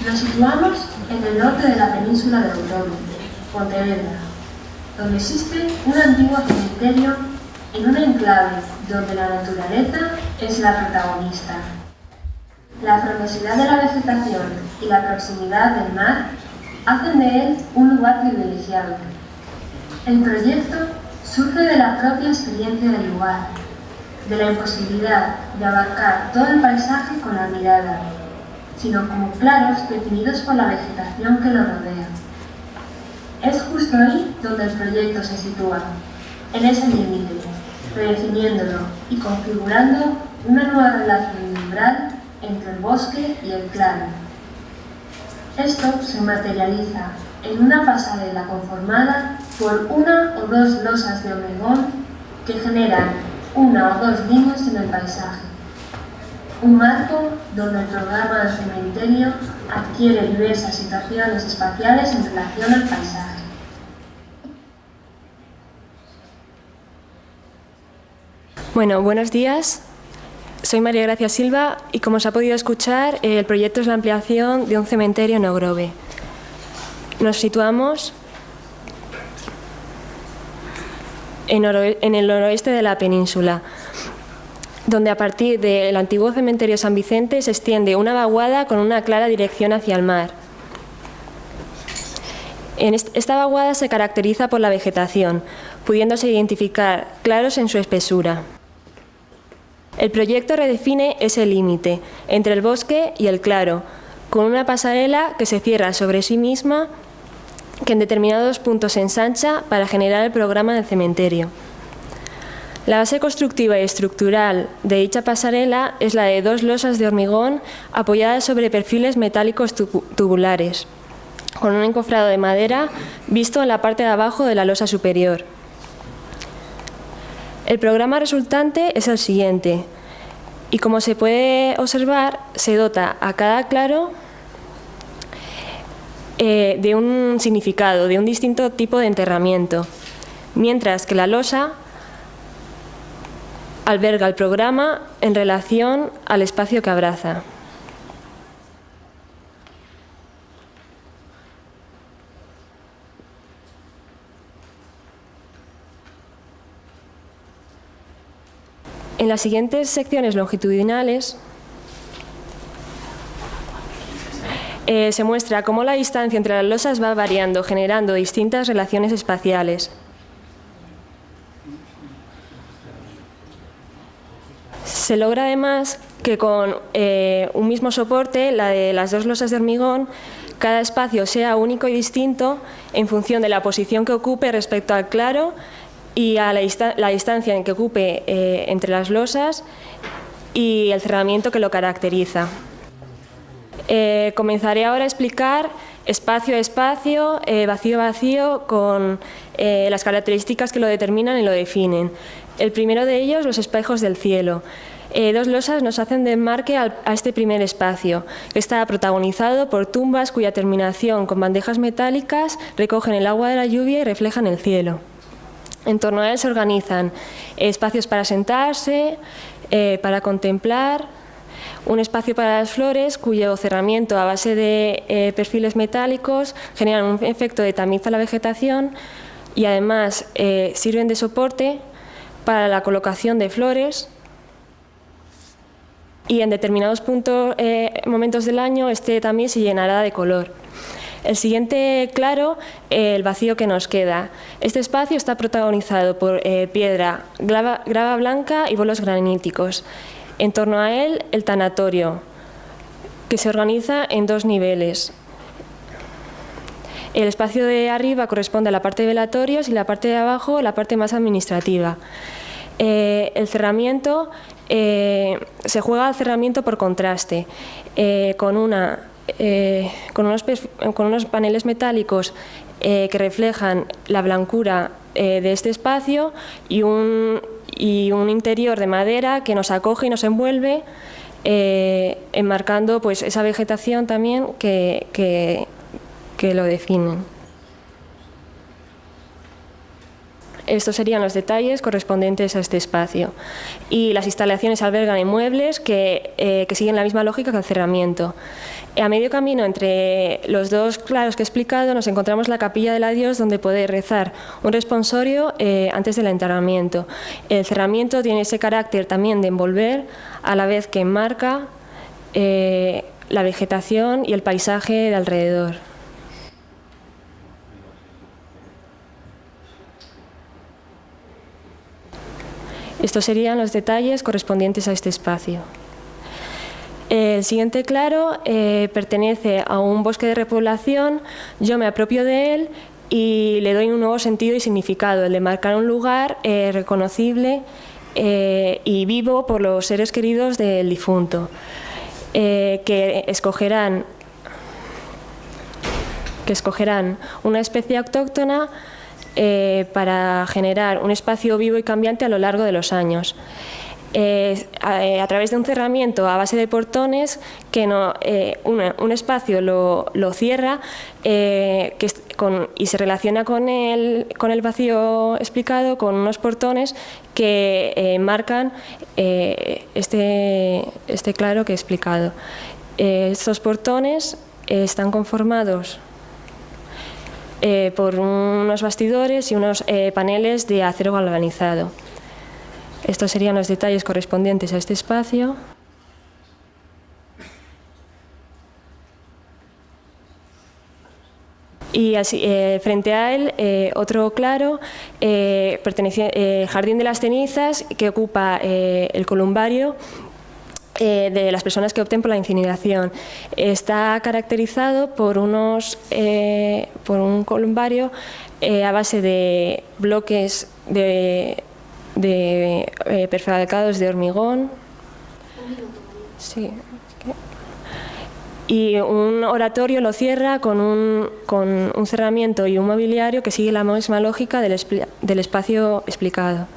Nos situamos en el norte de la península de Logroño, Pontevedra, donde existe un antiguo cementerio en un enclave donde la naturaleza es la protagonista. La frondosidad de la vegetación y la proximidad del mar hacen de él un lugar privilegiado. El proyecto surge de la propia experiencia del lugar, de la imposibilidad de abarcar todo el paisaje con la mirada, sino como claros definidos por la vegetación que lo rodea. Es justo ahí donde el proyecto se sitúa, en ese límite, redefiniéndolo y configurando una nueva relación umbral entre el bosque y el claro. Esto se materializa en una pasarela conformada por una o dos losas de hormigón que generan una o dos líneas en el paisaje. Un marco donde el programa del cementerio adquiere diversas situaciones espaciales en relación al paisaje. Bueno, buenos días. Soy María Gracia Silva y, como se ha podido escuchar, el proyecto es la ampliación de un cementerio en Ogrove. Nos situamos en el noroeste de la península, donde a partir del antiguo cementerio San Vicente se extiende una vaguada con una clara dirección hacia el mar. Esta vaguada se caracteriza por la vegetación, pudiéndose identificar claros en su espesura. El proyecto redefine ese límite entre el bosque y el claro, con una pasarela que se cierra sobre sí misma, que en determinados puntos se ensancha para generar el programa del cementerio. La base constructiva y estructural de dicha pasarela es la de dos losas de hormigón apoyadas sobre perfiles metálicos tubulares, con un encofrado de madera visto en la parte de abajo de la losa superior. El programa resultante es el siguiente, y como se puede observar, se dota a cada claro de un significado, de un distinto tipo de enterramiento, mientras que la losa alberga el programa en relación al espacio que abraza. En las siguientes secciones longitudinales se muestra cómo la distancia entre las losas va variando, generando distintas relaciones espaciales. Se logra además que con un mismo soporte, la de las dos losas de hormigón, cada espacio sea único y distinto en función de la posición que ocupe respecto al claro y a la distancia en que ocupe entre las losas y el cerramiento que lo caracteriza. Comenzaré ahora a explicar espacio a espacio, vacío a vacío, con las características que lo determinan y lo definen. El primero de ellos, los espejos del cielo. Dos losas nos hacen de enmarque a este primer espacio, que está protagonizado por tumbas cuya terminación con bandejas metálicas recogen el agua de la lluvia y reflejan el cielo. En torno a él se organizan espacios para sentarse, para contemplar, un espacio para las flores cuyo cerramiento a base de perfiles metálicos generan un efecto de tamiz a la vegetación y además sirven de soporte para la colocación de flores, y en determinados momentos del año este también se llenará de color. El siguiente claro, el vacío que nos queda. Este espacio está protagonizado por piedra, grava blanca y bolos graníticos. En torno a él, el tanatorio, que se organiza en dos niveles. El espacio de arriba corresponde a la parte de velatorios y la parte de abajo, la parte más administrativa. El cerramiento, se juega al cerramiento por contraste, con unos paneles metálicos que reflejan la blancura de este espacio y un interior de madera que nos acoge y nos envuelve, enmarcando pues esa vegetación también que lo definen. Estos serían los detalles correspondientes a este espacio. Y las instalaciones albergan inmuebles que siguen la misma lógica que el cerramiento. A medio camino entre los dos claros que he explicado nos encontramos la capilla del adiós, donde puede rezar un responsorio antes del enterramiento. El cerramiento tiene ese carácter también de envolver, a la vez que enmarca la vegetación y el paisaje de alrededor. Estos serían los detalles correspondientes a este espacio. El siguiente claro pertenece a un bosque de repoblación. Yo me apropio de él y le doy un nuevo sentido y significado, el de marcar un lugar reconocible y vivo por los seres queridos del difunto, que escogerán una especie autóctona para generar un espacio vivo y cambiante a lo largo de los años. A través de un cerramiento a base de portones que un espacio lo cierra y se relaciona con el vacío explicado con unos portones que marcan este claro que he explicado. Estos portones están conformados por unos bastidores y unos paneles de acero galvanizado. Estos serían los detalles correspondientes a este espacio. Y así, frente a él, otro claro, Jardín de las Cenizas, que ocupa el columbario de las personas que opten por la incineración. Está caracterizado por un columbario a base de bloques prefabricados de hormigón. Sí. Y un oratorio lo cierra con un cerramiento y un mobiliario que sigue la misma lógica del espacio explicado.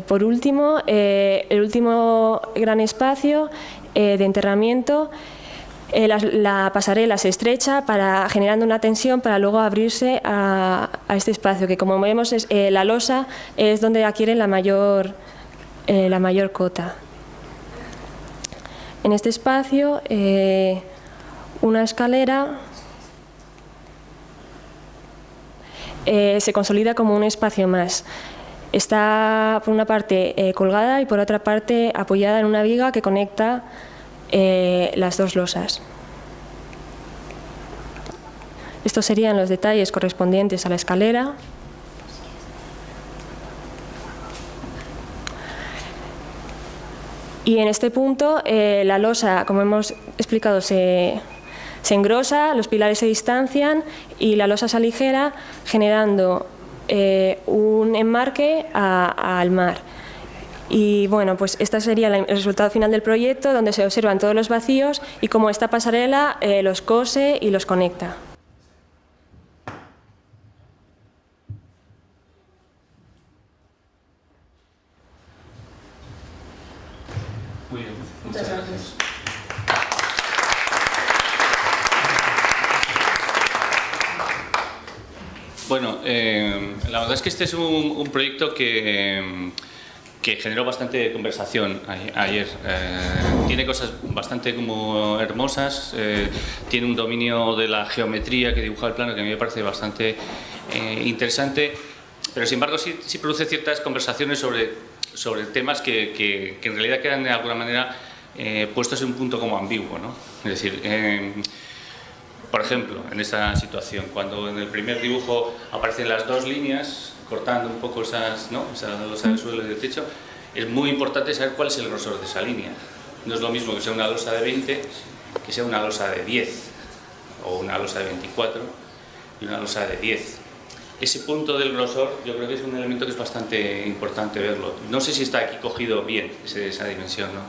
Por último, el último gran espacio de enterramiento, la pasarela se estrecha generando una tensión para luego abrirse a este espacio, que como vemos la losa es donde adquiere la mayor cota. En este espacio, una escalera se consolida como un espacio más. Está por una parte colgada y por otra parte apoyada en una viga que conecta las dos losas. Estos serían los detalles correspondientes a la escalera. Y en este punto la losa, como hemos explicado, se engrosa, los pilares se distancian y la losa se aligera, generando un enmarque al mar. Y bueno, pues este sería el resultado final del proyecto, donde se observan todos los vacíos y cómo esta pasarela los cose y los conecta. Muy bien, muchas gracias. Bueno, la verdad es que este es un proyecto que generó bastante conversación ayer. Tiene cosas bastante como hermosas, tiene un dominio de la geometría que dibuja el plano que a mí me parece bastante interesante, pero sin embargo sí produce ciertas conversaciones sobre temas que en realidad quedan de alguna manera puestos en un punto como ambiguo, ¿no? Es decir, por ejemplo, en esta situación, cuando en el primer dibujo aparecen las dos líneas cortando un poco esa losa del suelo y del techo, es muy importante saber cuál es el grosor de esa línea. No es lo mismo que sea una losa de 20 que sea una losa de 10 o una losa de 24 y una losa de 10. Ese punto del grosor yo creo que es un elemento que es bastante importante verlo. No sé si está aquí cogido bien esa dimensión, ¿no?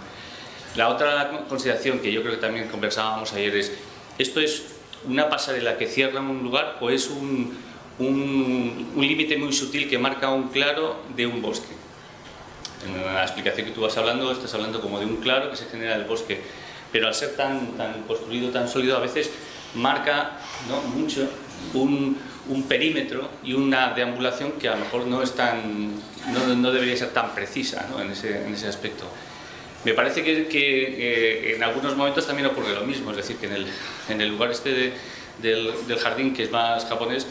La otra consideración que yo creo que también conversábamos ayer es: ¿esto es una pasarela que cierra un lugar o es un límite muy sutil que marca un claro de un bosque? En la explicación que tú vas hablando, estás hablando como de un claro que se genera del bosque, pero al ser tan construido, tan sólido, a veces marca, ¿no?, mucho un perímetro y una deambulación que a lo mejor no debería ser tan precisa, ¿no?, en ese aspecto. Me parece que en algunos momentos también ocurre lo mismo, es decir, que en el lugar este del jardín, que es más japonés,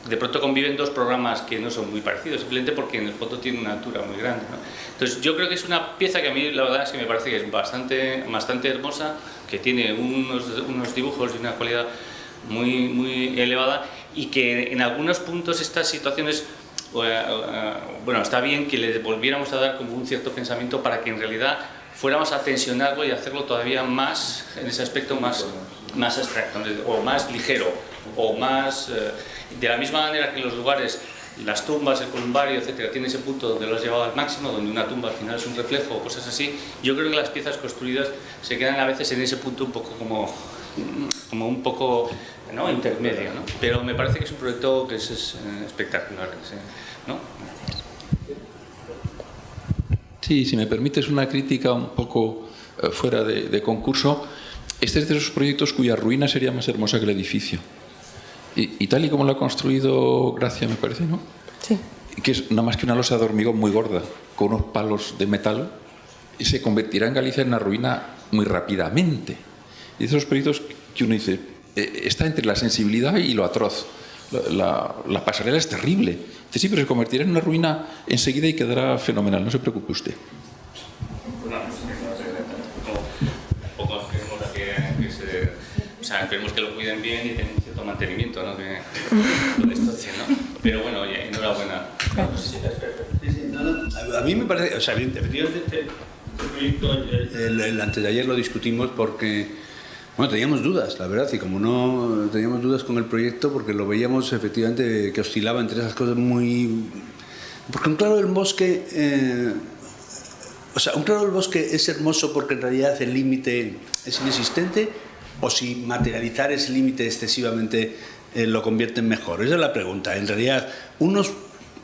de pronto conviven dos programas que no son muy parecidos, simplemente porque en el fondo tiene una altura muy grande, ¿no? Entonces yo creo que es una pieza que a mí la verdad es que me parece que es bastante hermosa, que tiene unos dibujos y una cualidad muy, muy elevada, y que en algunos puntos estas situaciones, bueno, está bien que le volviéramos a dar como un cierto pensamiento para que en realidad fuéramos a tensionarlo y hacerlo todavía más, en ese aspecto más abstracto, o más ligero, o más... de la misma manera que en los lugares, las tumbas, el columbario, etcétera, tiene ese punto donde lo has llevado al máximo, donde una tumba al final es un reflejo o cosas así. Yo creo que las piezas construidas se quedan a veces en ese punto un poco como un poco, ¿no?, intermedio, ¿no? Pero me parece que es un proyecto que es espectacular, ¿no? Sí, si me permites una crítica un poco fuera de concurso, este es de esos proyectos cuya ruina sería más hermosa que el edificio. Y tal y como lo ha construido Gracia, me parece, ¿no? Sí. Que es nada más que una losa de hormigón muy gorda, con unos palos de metal, y se convertirá en Galicia en una ruina muy rápidamente. Y de esos proyectos que uno dice, está entre la sensibilidad y lo atroz. La pasarela es terrible. Dice, sí, pero se convertirá en una ruina enseguida y quedará fenomenal, no se preocupe usted. O sea, esperemos que lo cuiden bien y tengan un cierto mantenimiento, ¿no?, que lo destrocen, ¿no? Pero bueno, oye, enhorabuena. A mí me parece, o sea, efectivamente este proyecto, el antes de ayer lo discutimos porque, bueno, teníamos dudas, la verdad, y como no teníamos dudas con el proyecto, porque lo veíamos efectivamente que oscilaba entre esas cosas muy... Porque un claro del bosque... o sea, un claro del bosque es hermoso porque en realidad el límite es inexistente, o si materializar ese límite excesivamente lo convierte en mejor. Esa es la pregunta. En realidad, unos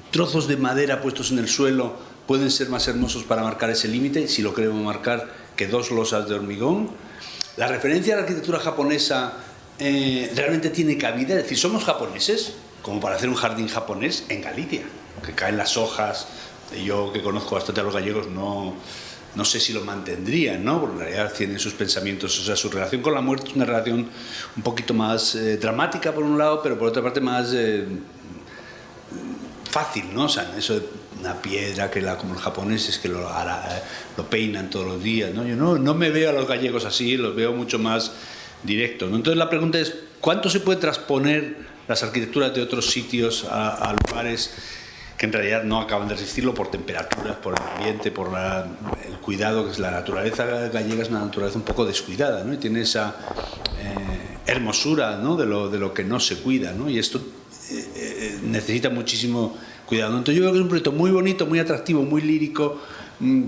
trozos de madera puestos en el suelo pueden ser más hermosos para marcar ese límite, si lo queremos marcar, que dos losas de hormigón. La referencia a la arquitectura japonesa realmente tiene cabida. Es decir, somos japoneses, como para hacer un jardín japonés en Galicia, que caen las hojas. Yo, que conozco bastante a los gallegos, no sé si lo mantendrían, ¿no? Porque en realidad tienen sus pensamientos, o sea, su relación con la muerte es una relación un poquito más dramática por un lado, pero por otra parte más fácil, ¿no? O sea, eso de una piedra como los japoneses que lo peinan todos los días, ¿no? Yo no me veo a los gallegos así, los veo mucho más directos, ¿no? Entonces la pregunta es, ¿cuánto se puede transponer las arquitecturas de otros sitios a lugares que en realidad no acaban de resistirlo por temperaturas, por el ambiente, por el cuidado, que es la naturaleza gallega, es una naturaleza un poco descuidada, ¿no? Y tiene esa hermosura, ¿no?, de lo que no se cuida, ¿no? Y esto necesita muchísimo cuidado, ¿no? Entonces yo creo que es un proyecto muy bonito, muy atractivo, muy lírico,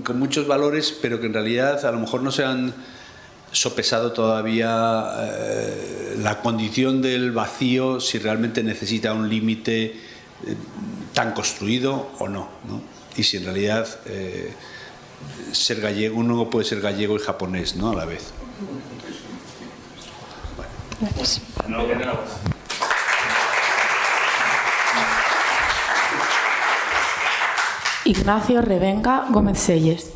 con muchos valores, pero que en realidad a lo mejor no se han sopesado todavía la condición del vacío, si realmente necesita un límite tan construido o no, ¿no? Y si en realidad ser gallego, uno puede ser gallego y japonés, ¿no?, a la vez. Bueno. Gracias. Ignacio Revenga Gómez Selles.